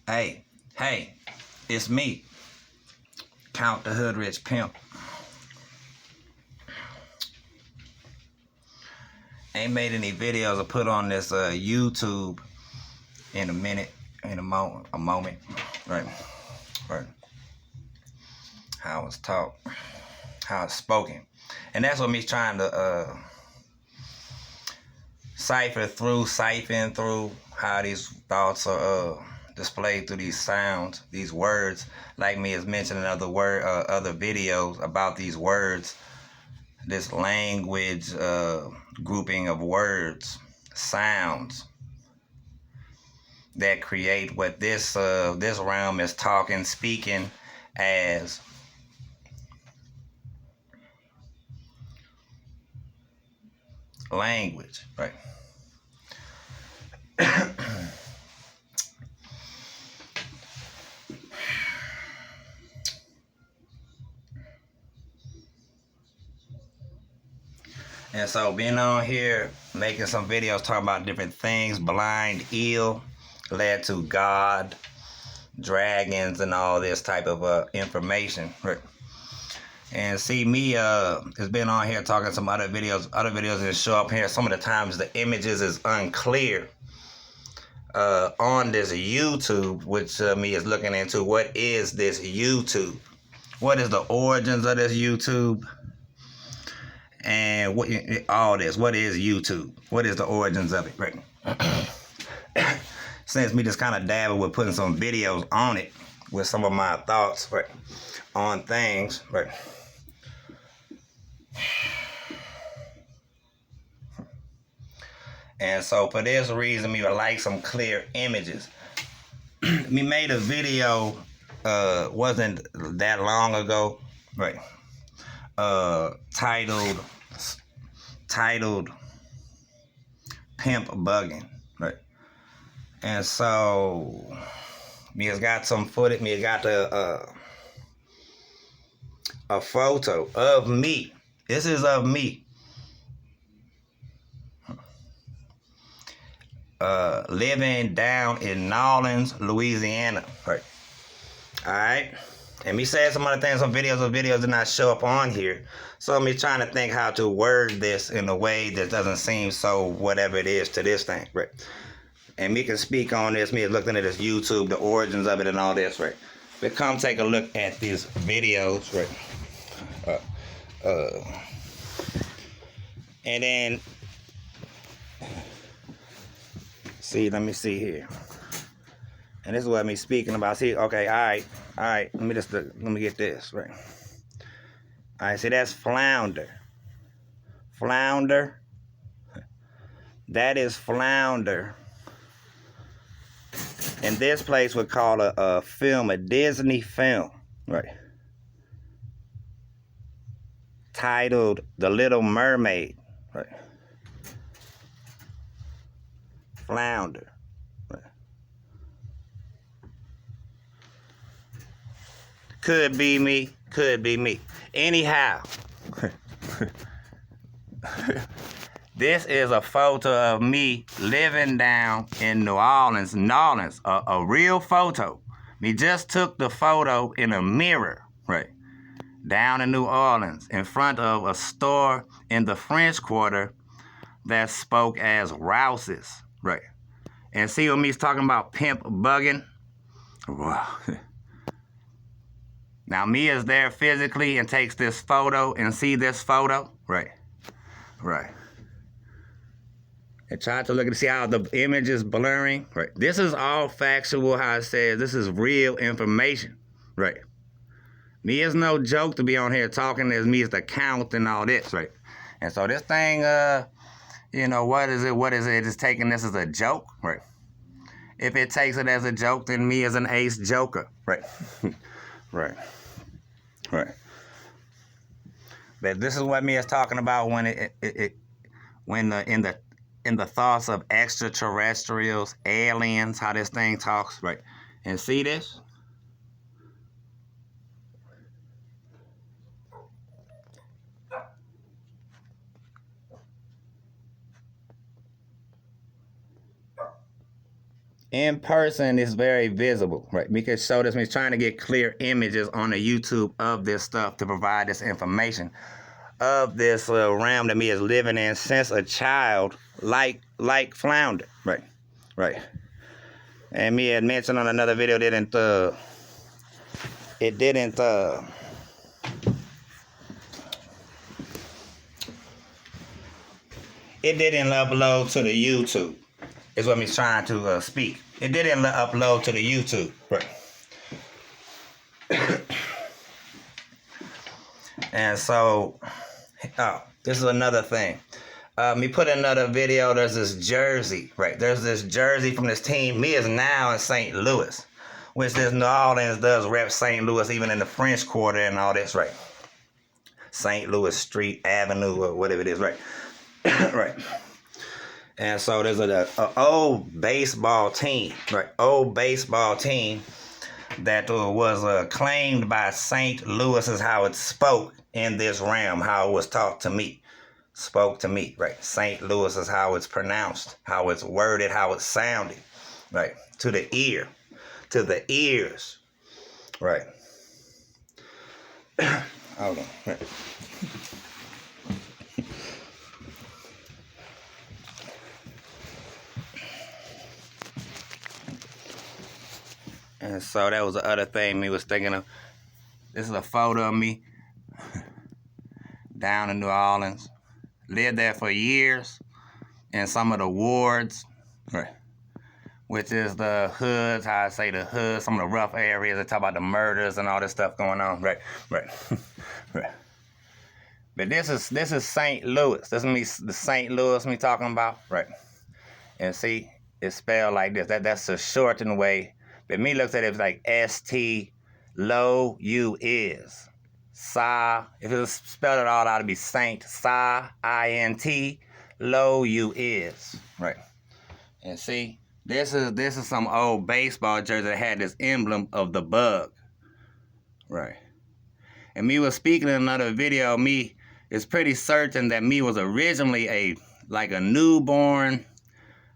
Hey, hey, it's me, Count the Hood Rich Pimp. Ain't made any videos or put on this YouTube in a minute, in a moment, right? How it's talked, how it's spoken, and that's what me's trying to siphon through how these thoughts are displayed through these sounds, these words. Like me has mentioned in other videos about these words, this language grouping of words, sounds that create what this realm is speaking as language, right? And so being on here, making some videos talking about different things, blind, ill, led to God, dragons, and all this type of information. Right? And see, me has been on here talking some other videos that show up here. Some of the times the images is unclear on this YouTube, which me is looking into. What is this YouTube? What is the origins of this YouTube? And what all this? What is YouTube? What is the origins of it? Right. Since me just kind of dabble with putting some videos on it with some of my thoughts, right, on things, right. And so for this reason, me would like some clear images. Me made a video, wasn't that long ago, right? Titled "Pimp Bugging," right? And so me has got some footage. Me has got a photo of me. This is of me. Living down in New Orleans, Louisiana. Right. Alright. And me saying some other things, some videos did not show up on here. So me trying to think how to word this in a way that doesn't seem so whatever it is to this thing. Right. And me can speak on this. Me looking at this YouTube, the origins of it and all this, right? But come take a look at these videos, right? And then see, let me see here. And this is what me speaking about. See, okay, all right. Let me get this right. All right, see, that's flounder. Flounder. That is flounder. And this place would call a film, a Disney film, right? Titled The Little Mermaid, right? Flounder. Right. Could be me. Anyhow, this is a photo of me living down in New Orleans, a real photo. Me just took the photo in a mirror, right, down in New Orleans, in front of a store in the French Quarter that spoke as Rouse's, right. And see when me's talking about pimp bugging? Wow. Now me is there physically and takes this photo and see this photo, right. And try to look and see how the image is blurring, right. This is all factual, how it says. This is real information, right. Me is no joke to be on here talking as me as the count and all this, right. And so this thing, what is it? It's taking this as a joke, right. If it takes it as a joke, then me as an ace joker, right. right. But this is what me is talking about when in the thoughts of extraterrestrials, aliens, how this thing talks, right? And see this? In person, it's very visible, right? We can show this. We're trying to get clear images on the YouTube of this stuff to provide this information of this realm that me is living in since a child, like Flounder, right, right. And me had mentioned on another video, it didn't upload to the YouTube. Is what me's trying to speak. It didn't upload to the YouTube, right? And so, this is another thing. Me put another video. There's this jersey, right? There's this jersey from this team. Me is now in St. Louis, which this New Orleans does rep St. Louis, even in the French Quarter and all this, right? St. Louis Street Avenue or whatever it is, right? Right. And so there's an old baseball team, right? Old baseball team that was claimed by St. Louis is how it spoke in this realm, how it was taught to me, spoke to me, right? St. Louis is how it's pronounced, how it's worded, how it sounded, right? To the ear, to the ears, right? Hold on, right. And so that was the other thing me was thinking of. This is a photo of me down in New Orleans. Lived there for years in some of the wards, right? Which is the hoods, how I say the hoods, some of the rough areas. They talk about the murders and all this stuff going on, right? Right. Right. But this is St. Louis. This is the St. Louis me talking about, right? And see, it's spelled like this. That's a shortened way. But me looks at it like S-T, low, U is. Sa, if it was spelled it all out, it'd be Saint, Sa, I-N-T, low, U is. Right. And see, this is some old baseball jersey that had this emblem of the bug. Right. And me was speaking in another video, me is pretty certain that me was originally a newborn,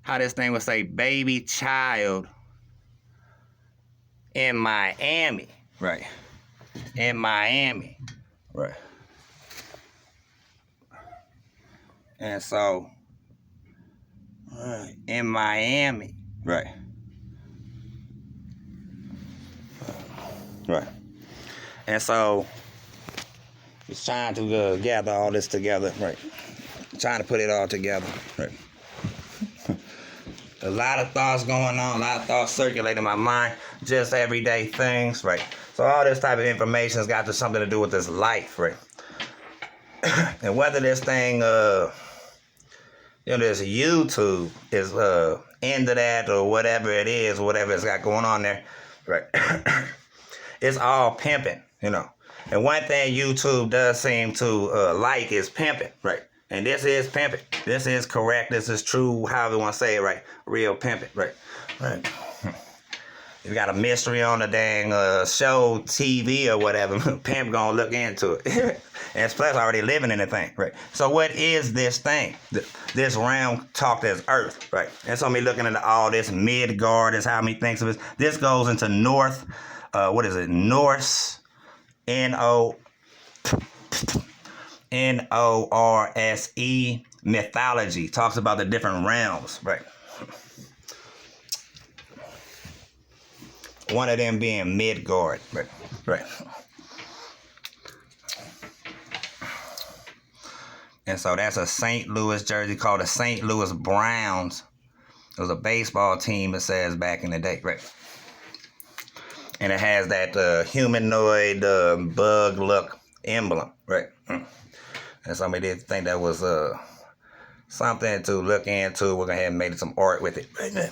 how this thing would say, baby child in Miami, right? In Miami, right? And so, in Miami, right? Right. And so, it's trying to gather all this together, right? Trying to put it all together, right? A lot of thoughts going on, a lot of thoughts circulating in my mind, just everyday things, right? So all this type of information has got something to do with this life, right? And whether this thing, this YouTube is into that or whatever it is, whatever it's got going on there, right? It's all pimping, And one thing YouTube does seem to like is pimping, right? And this is pimping. This is correct. This is true, however you want to say it, right? Real pimping, right? Right. If you got a mystery on the dang show, TV or whatever, pimp gonna look into it. And plus already living in the thing, right? So what is this thing? This realm talked as earth, right? And so me looking into all this Midgard is how me thinks of it. This goes into North, Norse, Norse mythology. Talks about the different realms, right? One of them being Midgard, right? Right. And so that's a St. Louis jersey called the St. Louis Browns. It was a baseball team, it says, back in the day, right? And it has that humanoid bug look emblem, right? And somebody did think that was something to look into. We're going to have made some art with it right now.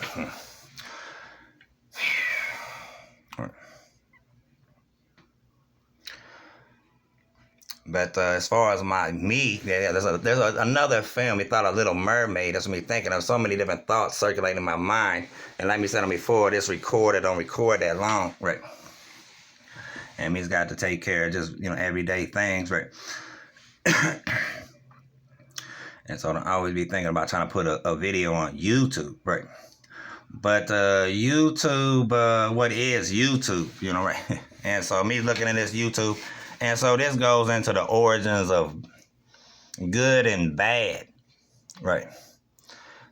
But as far as there's another film. We thought, A Little Mermaid. That's what me thinking of. So many different thoughts circulating in my mind. And like me said before, this recorder don't record that long, right? And me's got to take care of just everyday things, right? And so I always be thinking about trying to put a video on YouTube, right? But YouTube, what is YouTube? You know, right? And so me looking at this YouTube, and so this goes into the origins of good and bad, right?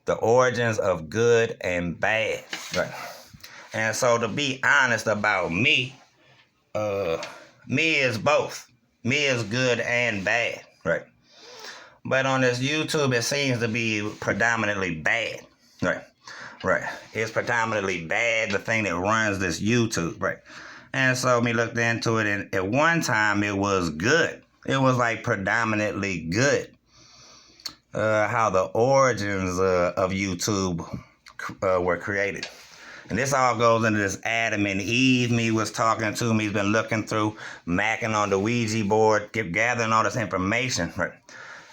The origins of good and bad, right? And so to be honest about me, me is both. Me is good and bad, right? But on this YouTube, it seems to be predominantly bad, right? Right. It's predominantly bad, the thing that runs this YouTube, right? And so me looked into it, and at one time it was good. It was like predominantly good. How the origins of YouTube were created. And this all goes into this Adam and Eve me was talking to me. He's been looking through, macking on the Ouija board, gathering all this information, right?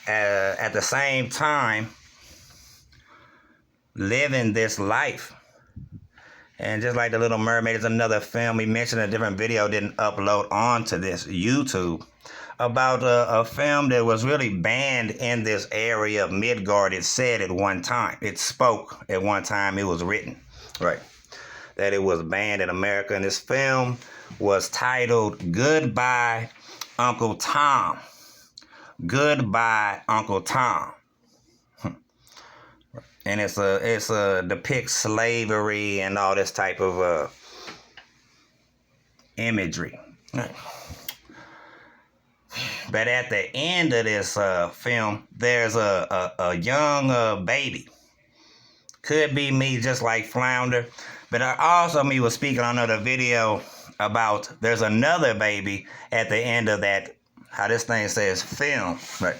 At the same time, living this life. And just like The Little Mermaid is another film we mentioned in a different video, didn't upload onto this YouTube, about a film that was really banned in this area of Midgard. It said at one time, it spoke at one time, it was written, right, that it was banned in America. And this film was titled Goodbye, Uncle Tom. Goodbye, Uncle Tom. And it's a depicts slavery and all this type of imagery. But at the end of this film, there's a young baby. Could be me, just like Flounder. But me was speaking on another video about there's another baby at the end of that, how this thing says film, right?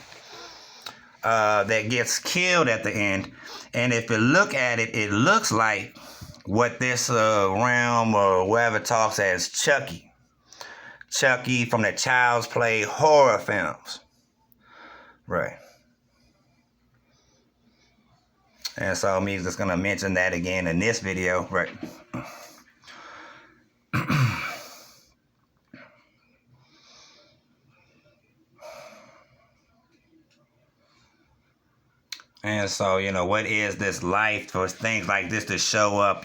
That gets killed at the end. And if you look at it, it looks like what this realm or wherever talks as Chucky. Chucky from the Child's Play horror films. Right. And so me just going to mention that again in this video. Right. And so, what is this life for things like this to show up,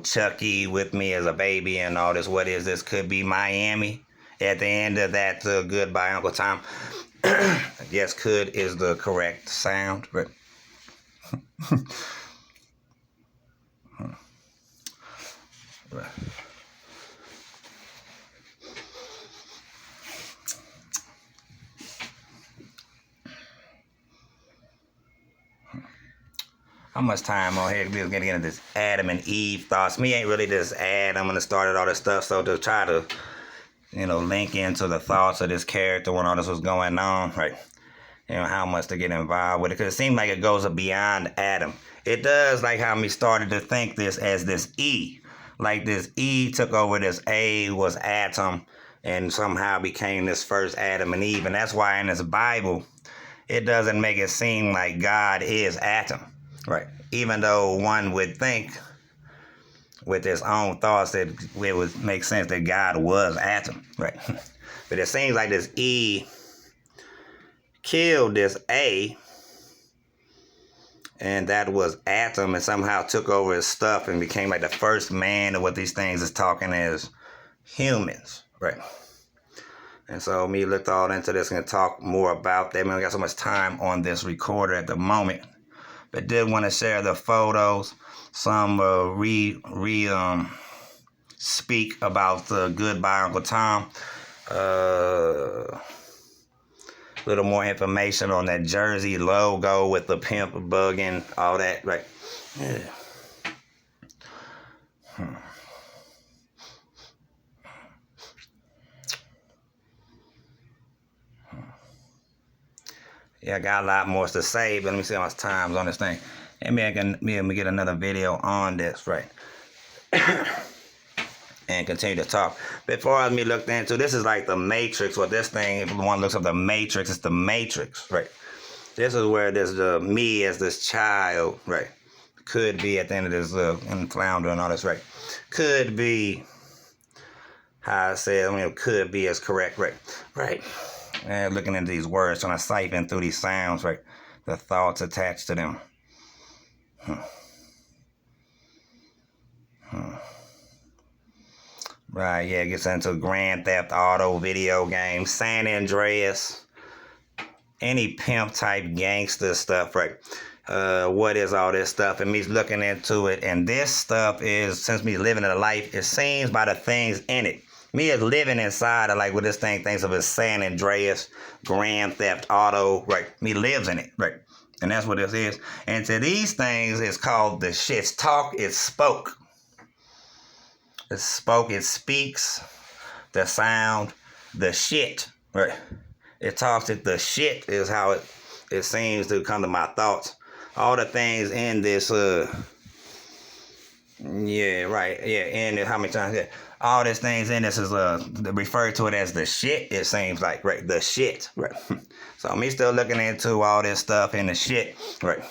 Chucky with me as a baby and all this? What is this? Could be Miami at the end of that Goodbye, Uncle Tom. I guess could is the correct sound. But right. How much time on here? We're getting into this Adam and Eve thoughts. Me ain't really this Adam and started all this stuff. So to try to, link into the thoughts of this character when all this was going on, right? How much to get involved with it. Because it seems like it goes beyond Adam. It does, like how me started to think this as this E. Like this E took over this A was Atom and somehow became this first Adam and Eve. And that's why in this Bible, it doesn't make it seem like God is Atom. Right. Even though one would think with his own thoughts that it would make sense that God was Atom. Right. But it seems like this E killed this A, and that was Atom, and somehow took over his stuff and became like the first man of what these things is talking as humans. Right. And so me looked all into this and talk more about that. We don't got so much time on this recorder at the moment. But did want to share the photos, some speak about the Goodbye Uncle Tom. Little more information on that Jersey logo with the PiMP bug and all that, right? Yeah. Yeah, I got a lot more to say, but let me see how much time's on this thing. And maybe I can get another video on this, right? And continue to talk. Before I looked into, this is like the Matrix, what this thing, if one looks up the Matrix, it's the Matrix, right? This is where there's the me as this child, right? Could be at the end of this, and Flounder and all this, right? Could be, how I said, could be as correct, right? Right. And looking into these words, trying to siphon through these sounds, right? The thoughts attached to them. Right, yeah, gets into Grand Theft Auto video games, San Andreas, any pimp type gangster stuff, right? What is all this stuff? And me looking into it, and this stuff is, since me living a life, it seems by the things in it. Me is living inside of like what this thing thinks of as San Andreas, Grand Theft Auto, right? Me lives in it, right? And that's what this is. And to these things, it's called the shit's talk, it's spoke. It's spoke, it speaks, the sound, the shit, right? It talks it, the shit is how it seems to come to my thoughts. All the things in this, yeah, right, yeah, in it, how many times, yeah. All these things in this is, referred to it as the shit, it seems like, right, the shit, right. So me still looking into all this stuff in the shit, right.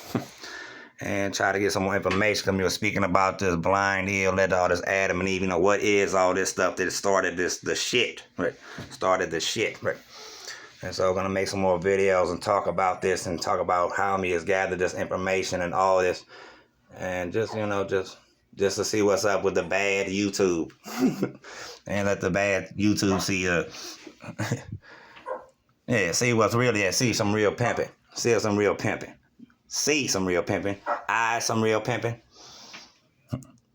And try to get some more information, because we were speaking about this blind ill, led to all this Adam and Eve, you know, what is all this stuff that started this, the shit, right, started the shit, right. And so I'm going to make some more videos and talk about this and talk about how me has gathered this information and all this. And just, you know, just to see what's up with the bad YouTube. And let the bad YouTube see, yeah, see what's really at. See some real pimping. See some real pimping. See some real pimping. Eye some real pimping.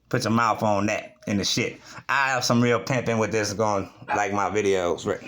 Put your mouth on that in the shit. I have some real pimping with this going like my videos, right?